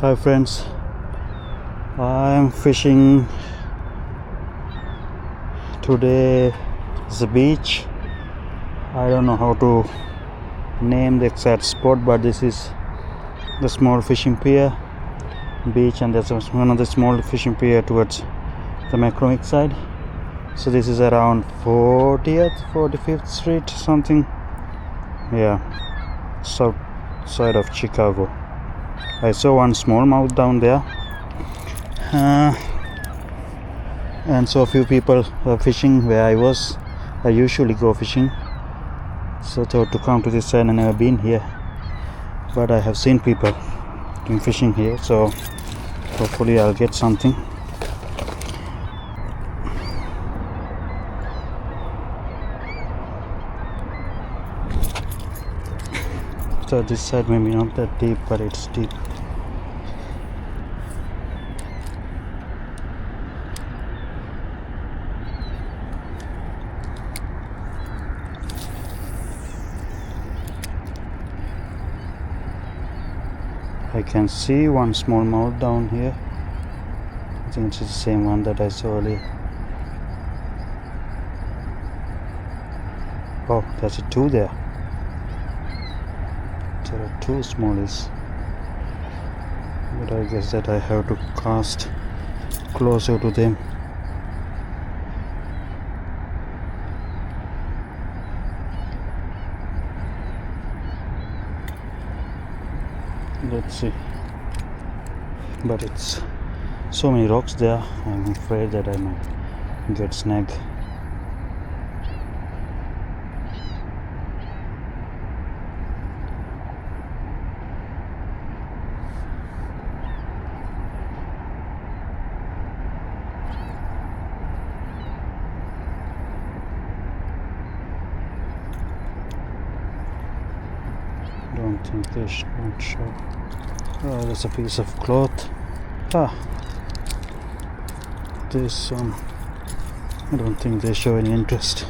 Hi friends, I'm fishing today. It's a beach. I don't know how to name the exact spot, but this is the small fishing pier beach, and there's one of the small fishing pier towards the Macromic side. So this is around 45th Street something. Yeah, south side of Chicago. I saw one smallmouth down there, and saw a few people fishing where I was. I usually go fishing, so thought to come to this side. I never been here, but I have seen people doing fishing here, so hopefully I'll get something. So this side maybe not that deep, but it's deep. I can see one smallmouth down here. I think it's the same one that I saw earlier. Oh, there's a two there. There are two smallies, but I guess that I have to cast closer to them. Let's see, but it's so many rocks there. I'm afraid that I might get snagged. Don't think they won't show. Oh, there's a piece of cloth. This one. I don't think they show any interest.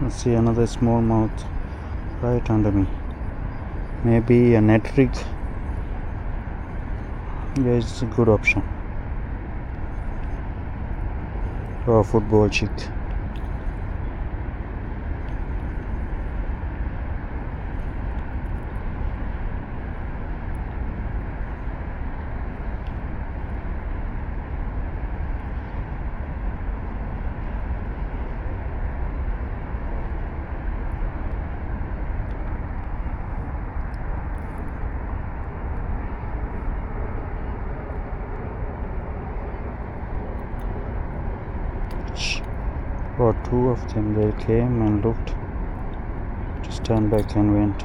I see another smallmouth right under me. Maybe a net rig. Yeah, it's a good option. Or a football chick. Or two of them, they came and looked, just turned back and went.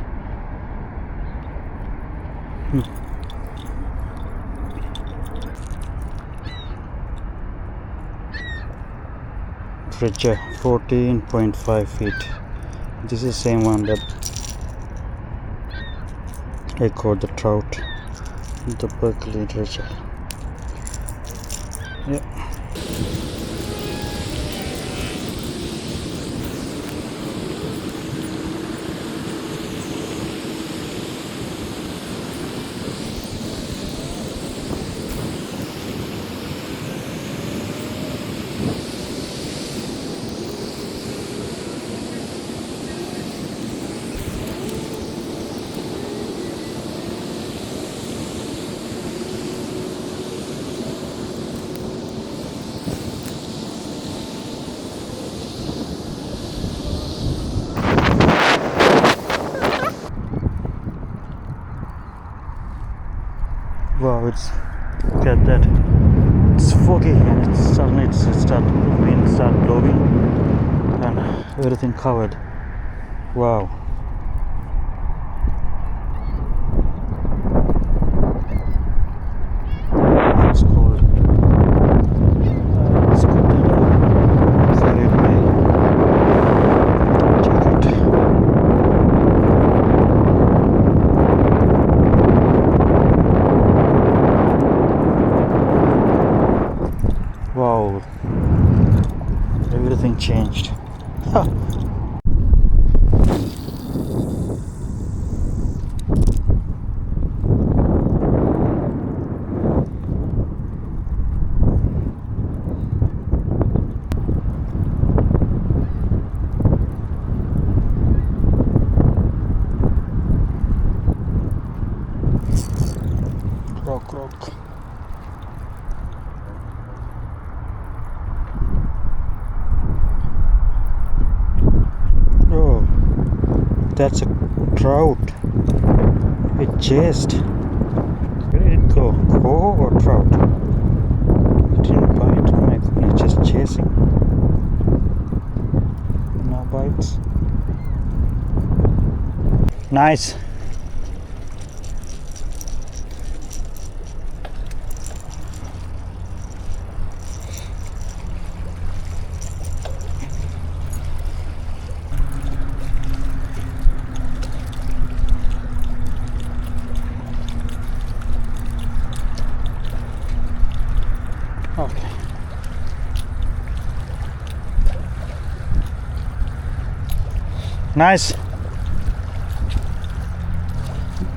Dredger, 14.5 feet. This is the same one that I caught the trout, the Berkeley dredger. Yeah. Wow, look at that. it's foggy and it's suddenly it start wind start blowing and everything covered. Wow. It's cold. It's good that I carried my jacket. Wow, everything changed. Rock. Oh, that's a trout. It chased. Where did it go? Oh, or trout? It didn't bite. My goodness, just chasing. No bites. Nice. Okay. Nice.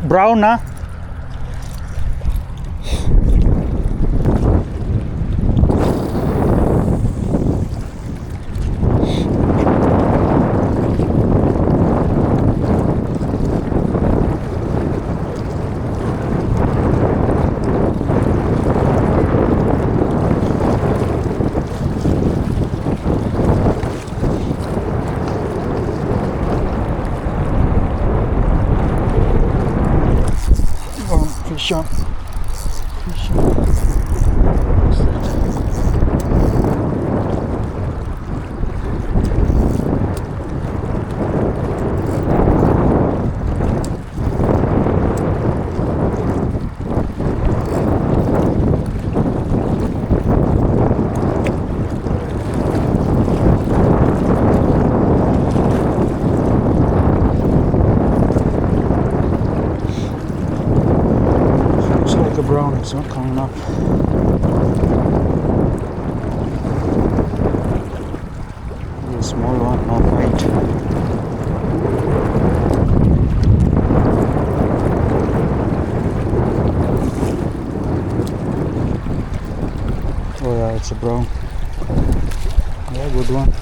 Brown, huh? Fish on. Fish on. What's that? Looks like a brown, it's not coming up. A small one, no bite. Oh yeah, it's a brown. Yeah, good one.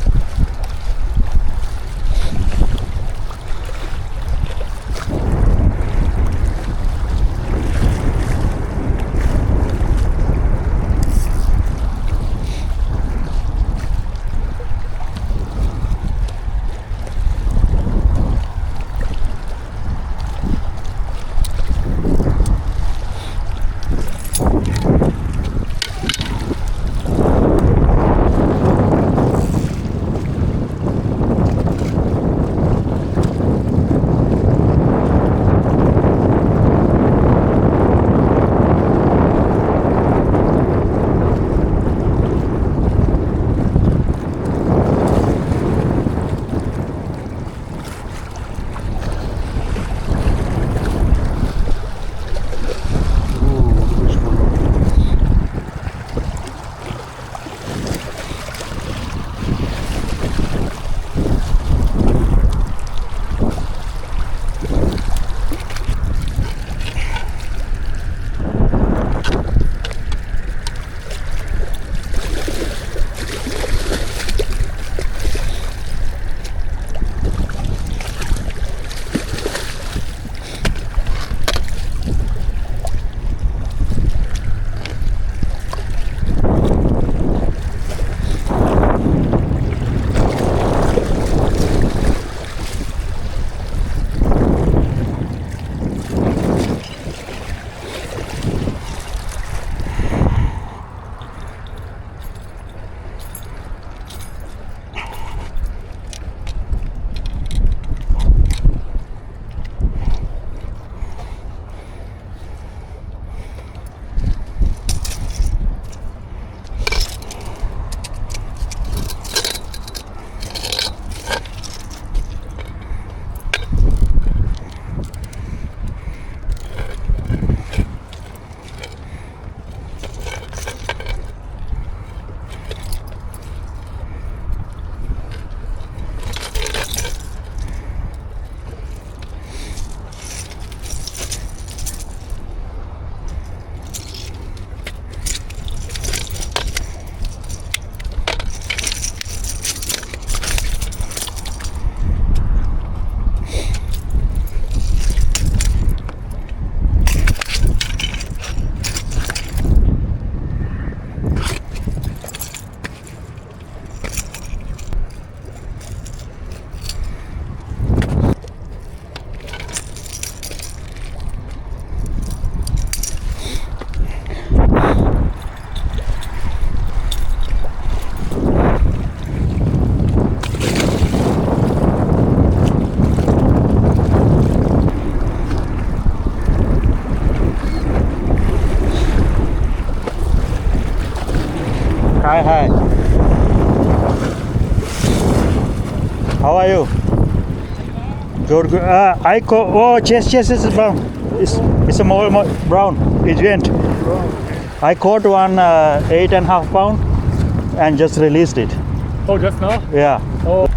Hi. How are you? Good. Oh, chest is brown. It's a more brown. It went. I caught one 8.5 pound and just released it. Oh, just now? Yeah. Oh.